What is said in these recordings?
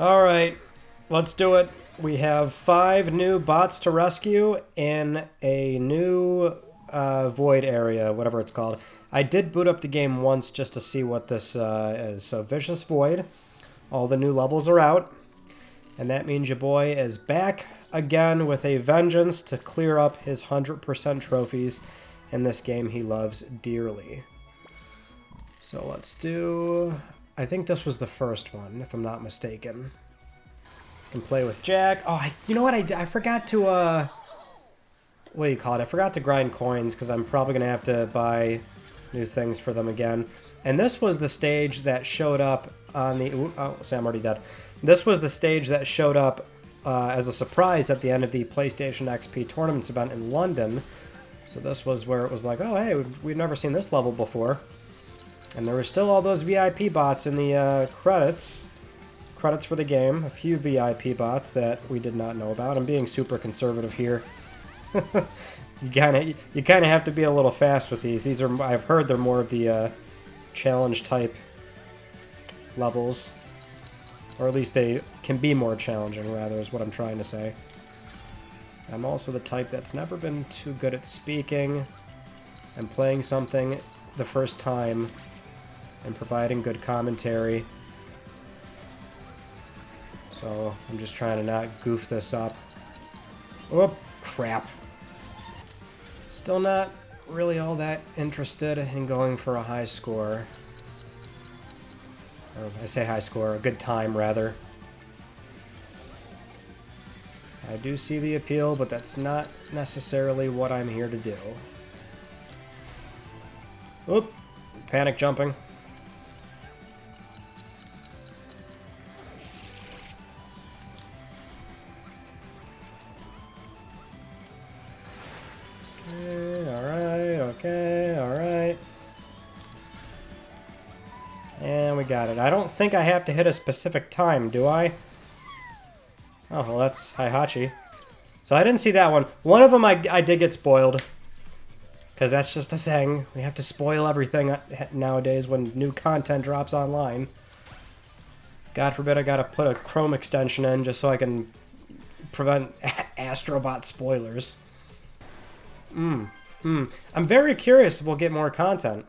Alright, let's do it. We have 5 new bots to rescue in a new void area, whatever it's called. I did boot up the game once just to see what this is. So Vicious Void, all the new levels are out. And that means your boy is back again with a vengeance to clear up his 100% trophies in this game he loves dearly. So let's do... I think this was the first one, if I'm not mistaken. Can play with Jack. Oh, you know what? I forgot to, what do you call it? I forgot to grind coins because I'm probably going to have to buy new things for them again. And this was the stage that showed up on the... Oh, see, I'm already dead. This was the stage that showed up as a surprise at the end of the PlayStation XP Tournaments event in London. So this was where it was like, oh, hey, we've never seen this level before. And there were still all those VIP bots in the credits for the game. A few VIP bots that we did not know about. I'm being super conservative here. You kind of have to be a little fast with these. These are, I've heard they're more of the challenge type levels, or at least they can be more challenging. Rather, is what I'm trying to say. I'm also the type that's never been too good at speaking and playing something the first time and providing good commentary. So I'm just trying to not goof this up. Oh, crap. Still not really all that interested in going for a high score. Or I say high score, a good time rather. I do see the appeal, but that's not necessarily what I'm here to do. Oop, panic jumping. Okay, alright. And we got it. I don't think I have to hit a specific time, do I? Oh, well, that's Hihachi. So I didn't see that one. One of them I did get spoiled. Because that's just a thing. We have to spoil everything nowadays when new content drops online. God forbid I gotta put a Chrome extension in just so I can prevent Astrobot spoilers. I'm very curious if we'll get more content.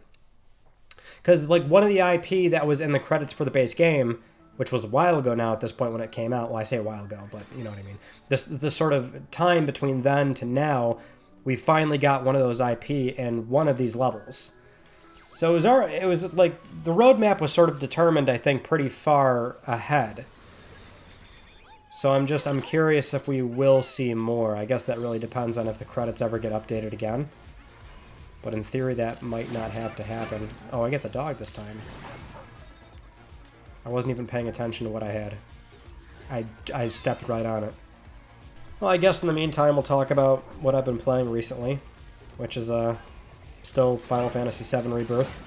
Because, like, one of the IP that was in the credits for the base game, which was a while ago now at this point when it came out. Well, I say a while ago, but you know what I mean. This sort of time between then to now, we finally got one of those IP in one of these levels. So it was like, the roadmap was sort of determined, I think, pretty far ahead. So I'm curious if we will see more. I guess that really depends on if the credits ever get updated again. But in theory, that might not have to happen. Oh, I get the dog this time. I wasn't even paying attention to what I had. I stepped right on it. Well, I guess in the meantime, we'll talk about what I've been playing recently, which is still Final Fantasy VII Rebirth.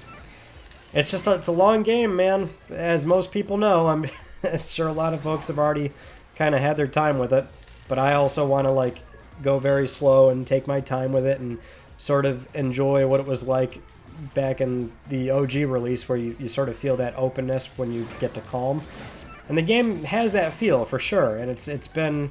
It's a long game, man. As most people know, I'm sure a lot of folks have already kind of had their time with it, but I also want to like go very slow and take my time with it and sort of enjoy what it was like back in the OG release, where you sort of feel that openness when you get to calm. And the game has that feel for sure, and it's been,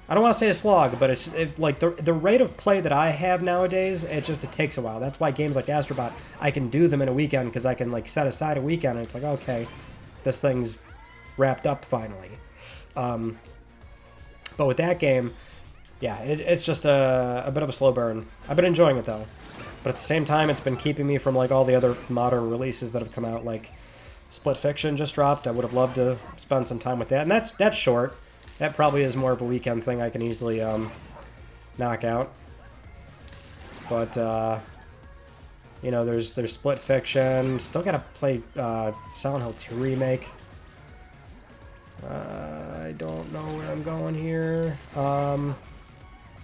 I don't want to say a slog, but like the rate of play that I have nowadays, it takes a while. That's why games like Astrobot, I can do them in a weekend because I can like set aside a weekend and it's like, okay, this thing's wrapped up finally. But with that game, yeah, it's just a bit of a slow burn. I've been enjoying it though, but at the same time, it's been keeping me from like all the other modern releases that have come out. Like Split Fiction just dropped. I would have loved to spend some time with that, and that's short. That probably is more of a weekend thing I can easily knock out. But you know, there's Split Fiction. Still gotta play Silent Hill 2 Remake. I don't know where I'm going here. Oh,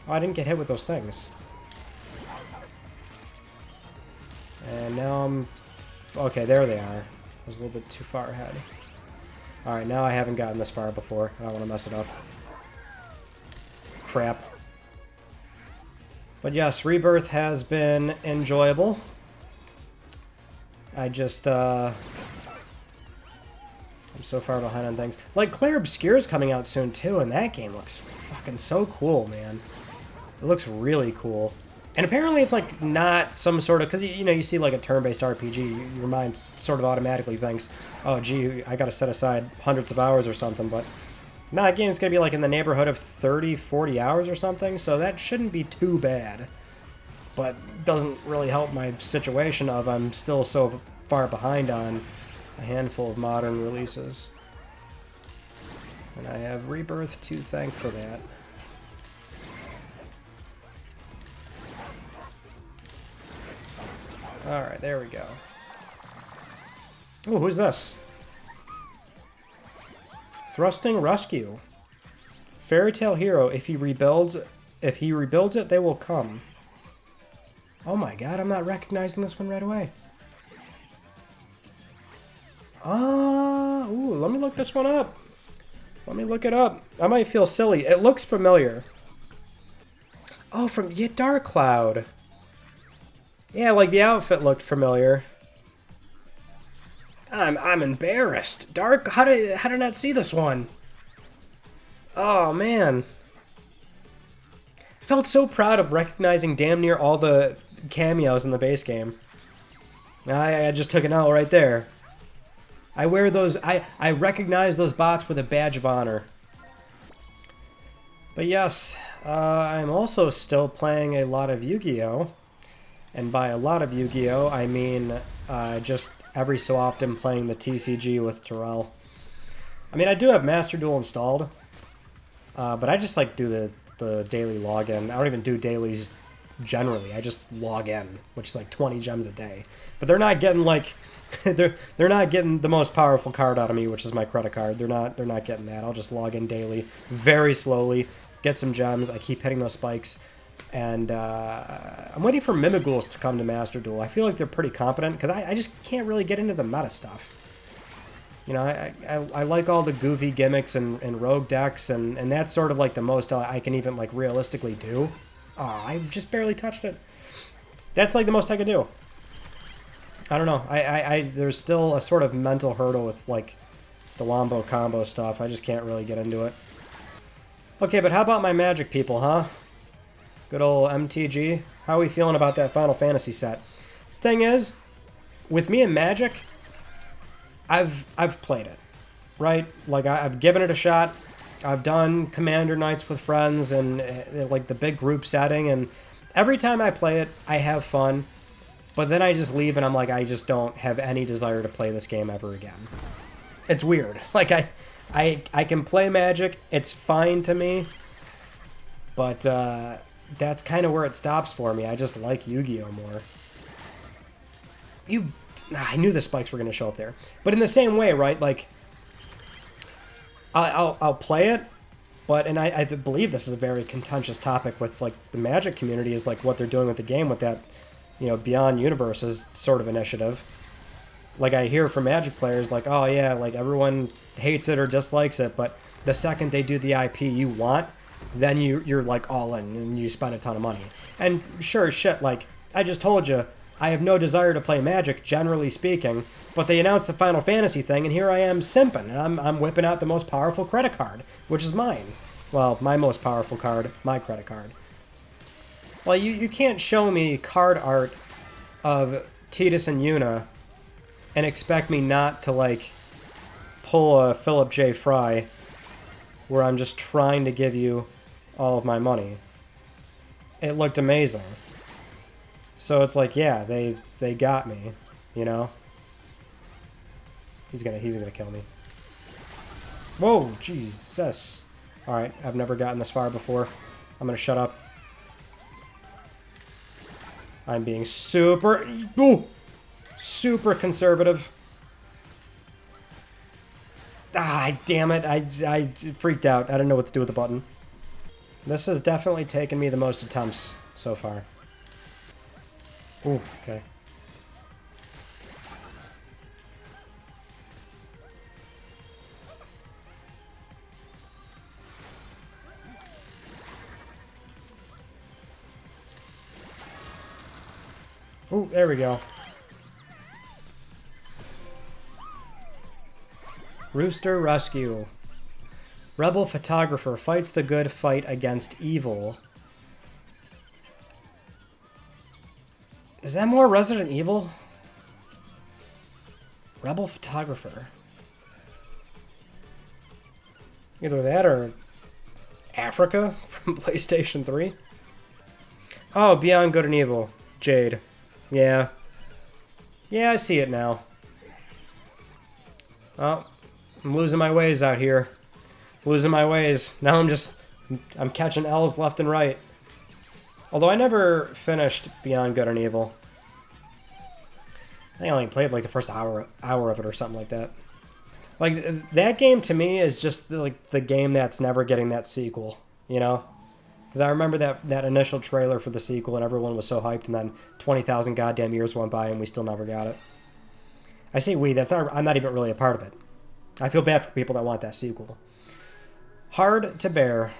I didn't get hit with those things. And now I'm... Okay, there they are. I was a little bit too far ahead. Alright, now I haven't gotten this far before. I don't want to mess it up. Crap. But yes, Rebirth has been enjoyable. I just... I'm I'm so far behind on things. Like, Claire Obscure's coming out soon, too, and that game looks fucking so cool, man. It looks really cool. And apparently it's, like, not some sort of... Because, you know, you see, like, a turn-based RPG, your mind sort of automatically thinks, oh, gee, I gotta set aside hundreds of hours or something, but... No, that game's gonna be, like, in the neighborhood of 30, 40 hours or something, so that shouldn't be too bad. But doesn't really help my situation of I'm still so far behind on a handful of modern releases. And I have Rebirth to thank for that. Alright, there we go. Ooh, who's this? Thrusting Rescue. Fairy Tale Hero, if he rebuilds it, they will come. Oh my god, I'm not recognizing this one right away. Ooh, let me look this one up. Let me look it up. I might feel silly. It looks familiar. Oh, from Dark Cloud. Yeah, like the outfit looked familiar. I'm embarrassed. Dark, how did I not see this one? Oh man. I felt so proud of recognizing damn near all the cameos in the base game. I just took an L right there. I wear those, I recognize those bots with a badge of honor. But yes, I'm also still playing a lot of Yu-Gi-Oh! And by a lot of Yu-Gi-Oh! I mean just every so often playing the TCG with Terrell. I mean, I do have Master Duel installed, but I just like do the daily login. I don't even do dailies generally. I just log in, which is like 20 gems a day. But they're not getting like they're not getting the most powerful card out of me, which is my credit card. They're not getting that. I'll just log in daily, very slowly, get some gems. I keep hitting those spikes, and I'm waiting for Mimigools to come to Master Duel. I feel like they're pretty competent because I just can't really get into the meta stuff. You know, I like all the goofy gimmicks and rogue decks, and that's sort of like the most I can even like realistically do. Oh, I just barely touched it. That's like the most I could do. I don't know. There's still a sort of mental hurdle with like the Wombo combo stuff. I just can't really get into it. Okay, but how about my Magic people, huh? Good old MTG. How are we feeling about that Final Fantasy set? Thing is, with me and Magic, I've played it, right? Like I've given it a shot. I've done Commander Nights with friends and like the big group setting, and every time I play it, I have fun. But then I just leave and I'm like, I just don't have any desire to play this game ever again. It's weird. Like I can play Magic, it's fine to me, but that's kind of where it stops for me. I just like Yu-Gi-Oh more. I knew the spikes were going to show up there. But in the same way, right, like, I'll play it, but, and I believe this is a very contentious topic with, like, the Magic community is, like, what they're doing with the game with that, you know, Beyond Universes sort of initiative. Like, I hear from Magic players, like, oh, yeah, like, everyone hates it or dislikes it, but the second they do the IP you want, then you're, like, all in, and you spend a ton of money. And sure as shit, like, I just told you, I have no desire to play Magic, generally speaking, but they announced the Final Fantasy thing, and here I am simping, and I'm whipping out the most powerful credit card, which is mine. Well, my most powerful card, my credit card. Well, you can't show me card art of Tidus and Yuna and expect me not to, like, pull a Philip J. Fry where I'm just trying to give you all of my money. It looked amazing. So it's like, yeah, they got me, you know? He's gonna kill me. Whoa, Jesus. Alright, I've never gotten this far before. I'm gonna shut up. I'm being super conservative. Ah, damn it. I freaked out. I didn't know what to do with the button. This has definitely taken me the most attempts so far. Ooh, okay. Ooh, there we go. Rooster Rescue. Rebel photographer fights the good fight against evil. Is that more Resident Evil? Rebel photographer. Either that or Africa from PlayStation 3. Oh, Beyond Good and Evil. Jade. Yeah. Yeah, I see it now. Oh, I'm losing my ways out here. Losing my ways. Now I'm catching L's left and right. Although I never finished Beyond Good and Evil. I think I only played like the first hour of it or something like that. Like, that game to me is just like the game that's never getting that sequel, you know? Because I remember that initial trailer for the sequel and everyone was so hyped, and then 20,000 goddamn years went by and we still never got it. I say we, I'm not even really a part of it. I feel bad for people that want that sequel. Hard to Bear.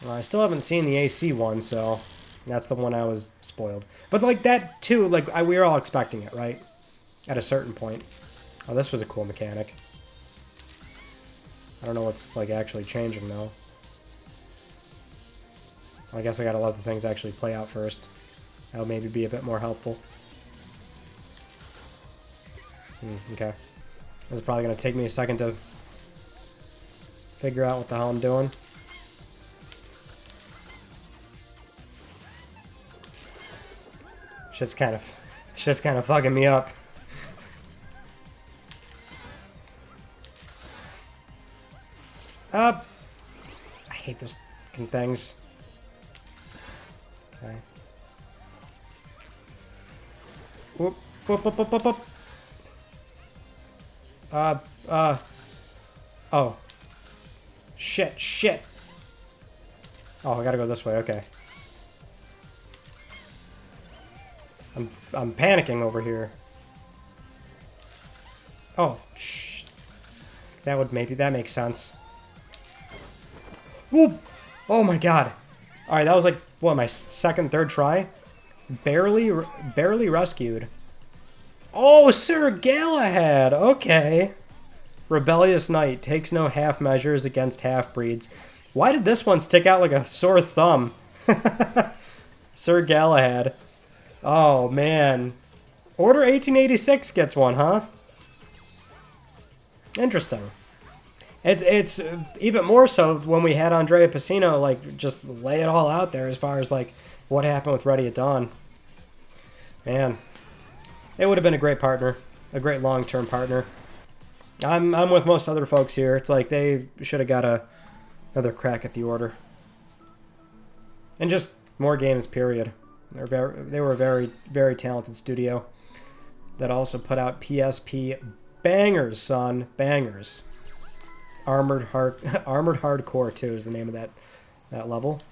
Well, I still haven't seen the AC one, so that's the one I was spoiled. But like that too, like we were all expecting it, right? At a certain point. Oh, this was a cool mechanic. I don't know what's like actually changing though. Well, I guess I gotta let the things actually play out first. That'll maybe be a bit more helpful. Okay. This is probably gonna take me a second to figure out what the hell I'm doing. Shit's kind of fucking me up. I hate those fucking things. Okay. Whoop, whoop, whoop, whoop, whoop, whoop. Oh. Shit. Oh, I gotta go this way, okay. I'm panicking over here. Oh, shh. That makes sense. Whoop! Oh my god. Alright, that was like, what, my second, third try? Barely rescued. Oh, Sir Galahad! Okay. Rebellious Knight takes no half measures against half-breeds. Why did this one stick out like a sore thumb? Sir Galahad. Oh, man. Order 1886 gets one, huh? Interesting. It's even more so when we had Andrea Pacino, like, just lay it all out there as far as, like, what happened with Ready at Dawn. Man. It would have been a great partner. A great long-term partner. I'm with most other folks here. It's like they should have got another crack at the order. And just more games, period. They were a very, very talented studio that also put out PSP bangers, son. Bangers. Armored Hardcore 2 is the name of that level.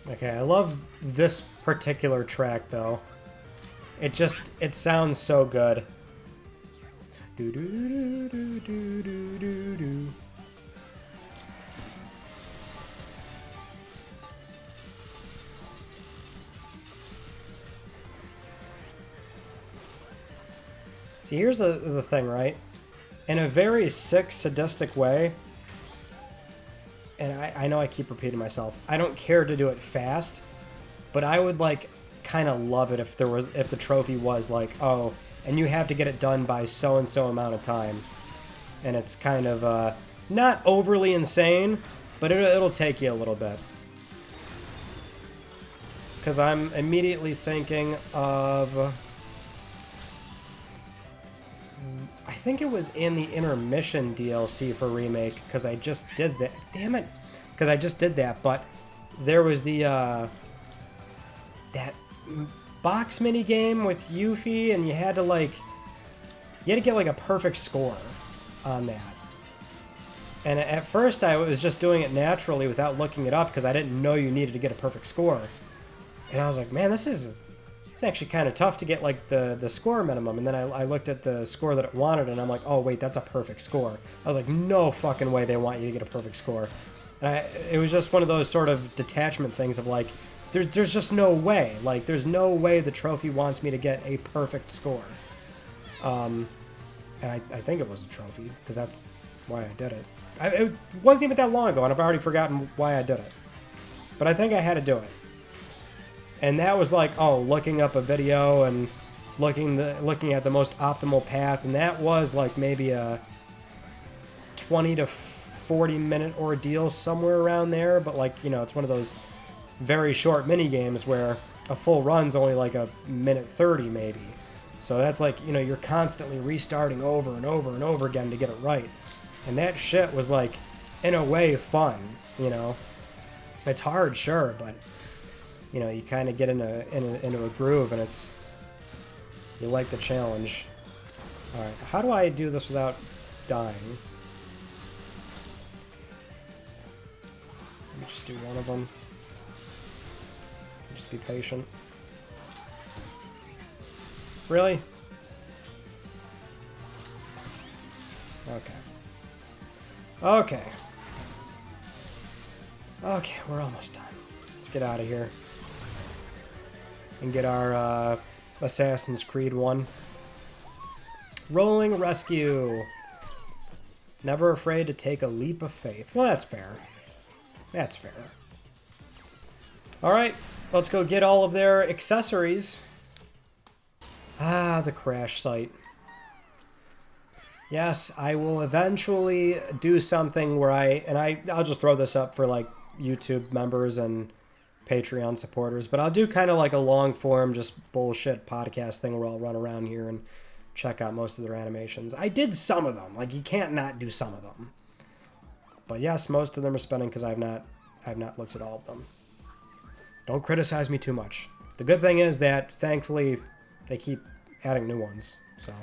Okay, I love this particular track though. It sounds so good. Do do do do do do do do. See, here's the thing, right? In a very sick, sadistic way, and I know I keep repeating myself, I don't care to do it fast, but I would, like, kind of love it if the trophy was like, oh, and you have to get it done by so-and-so amount of time. And it's kind of, not overly insane, but it'll take you a little bit. Because I'm immediately thinking of... I think it was in the Intermission DLC for Remake, because I just did that. Damn it. Because I just did that, but there was the, that box mini game with Yuffie, and you had to get, like, a perfect score on that. And at first I was just doing it naturally without looking it up, because I didn't know you needed to get a perfect score. And I was like, man, it's actually kind of tough to get, like, the score minimum. And then I looked at the score that it wanted, and I'm like, oh, wait, that's a perfect score. I was like, no fucking way they want you to get a perfect score. And it was just one of those sort of detachment things of, like, there's just no way. Like, there's no way the trophy wants me to get a perfect score. And I think it was a trophy, because that's why I did it. It wasn't even that long ago, and I've already forgotten why I did it. But I think I had to do it. And that was like, oh, looking up a video and looking at the most optimal path, and that was like maybe a 20 to 40 minute ordeal, somewhere around there. But like, you know, it's one of those very short mini games where a full run's only like a minute 30 maybe. So that's like, you know, you're constantly restarting over and over and over again to get it right. And that shit was like, in a way, fun, you know. It's hard, sure, but you know, you kind of get into a groove, and you like the challenge. All right, how do I do this without dying? Let me just do one of them. Just be patient. Really? Okay. Okay. Okay, we're almost done. Let's get out of here. And get our Assassin's Creed 1. Rolling Rescue. Never afraid to take a leap of faith. Well, that's fair. That's fair. Alright, let's go get all of their accessories. Ah, the crash site. Yes, I will eventually do something where I'll just throw this up for like YouTube members and Patreon supporters, but I'll do kind of like a long form, just bullshit podcast thing where I'll run around here and check out most of their animations. I did some of them. Like, you can't not do some of them. But yes, most of them are spending because I've not looked at all of them. Don't criticize me too much. The good thing is that thankfully they keep adding new ones, so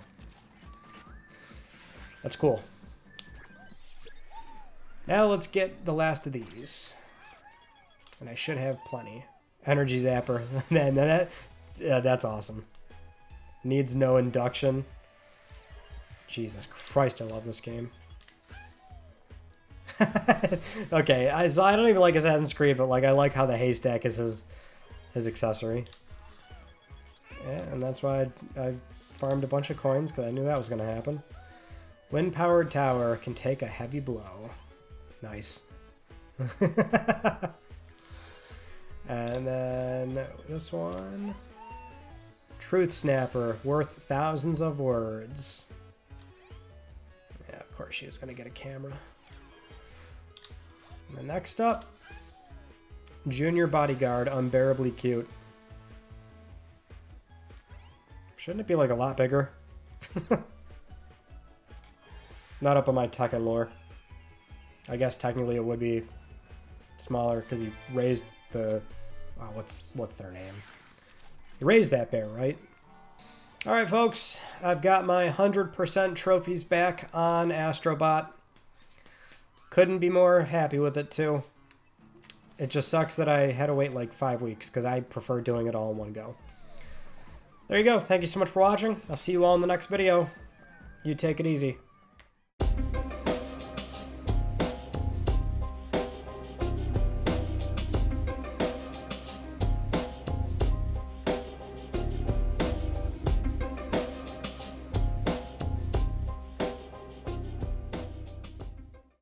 that's cool. Now let's get the last of these. And I should have plenty. Energy Zapper. That's awesome. Needs no induction. Jesus Christ, I love this game. Okay, so I don't even like Assassin's Creed, but like I like how the haystack is his accessory. Yeah, and that's why I farmed a bunch of coins, because I knew that was going to happen. Wind-powered tower can take a heavy blow. Nice. And then this one. Truth Snapper, worth thousands of words. Yeah, of course she was going to get a camera. And then next up, Junior Bodyguard, unbearably cute. Shouldn't it be like a lot bigger? Not up on my Tekken lore. I guess technically it would be smaller because he raised the... Oh, what's their name? You raised that bear, right? Alright, folks. I've got my 100% trophies back on Astrobot. Couldn't be more happy with it, too. It just sucks that I had to wait like 5 weeks, because I prefer doing it all in one go. There you go. Thank you so much for watching. I'll see you all in the next video. You take it easy.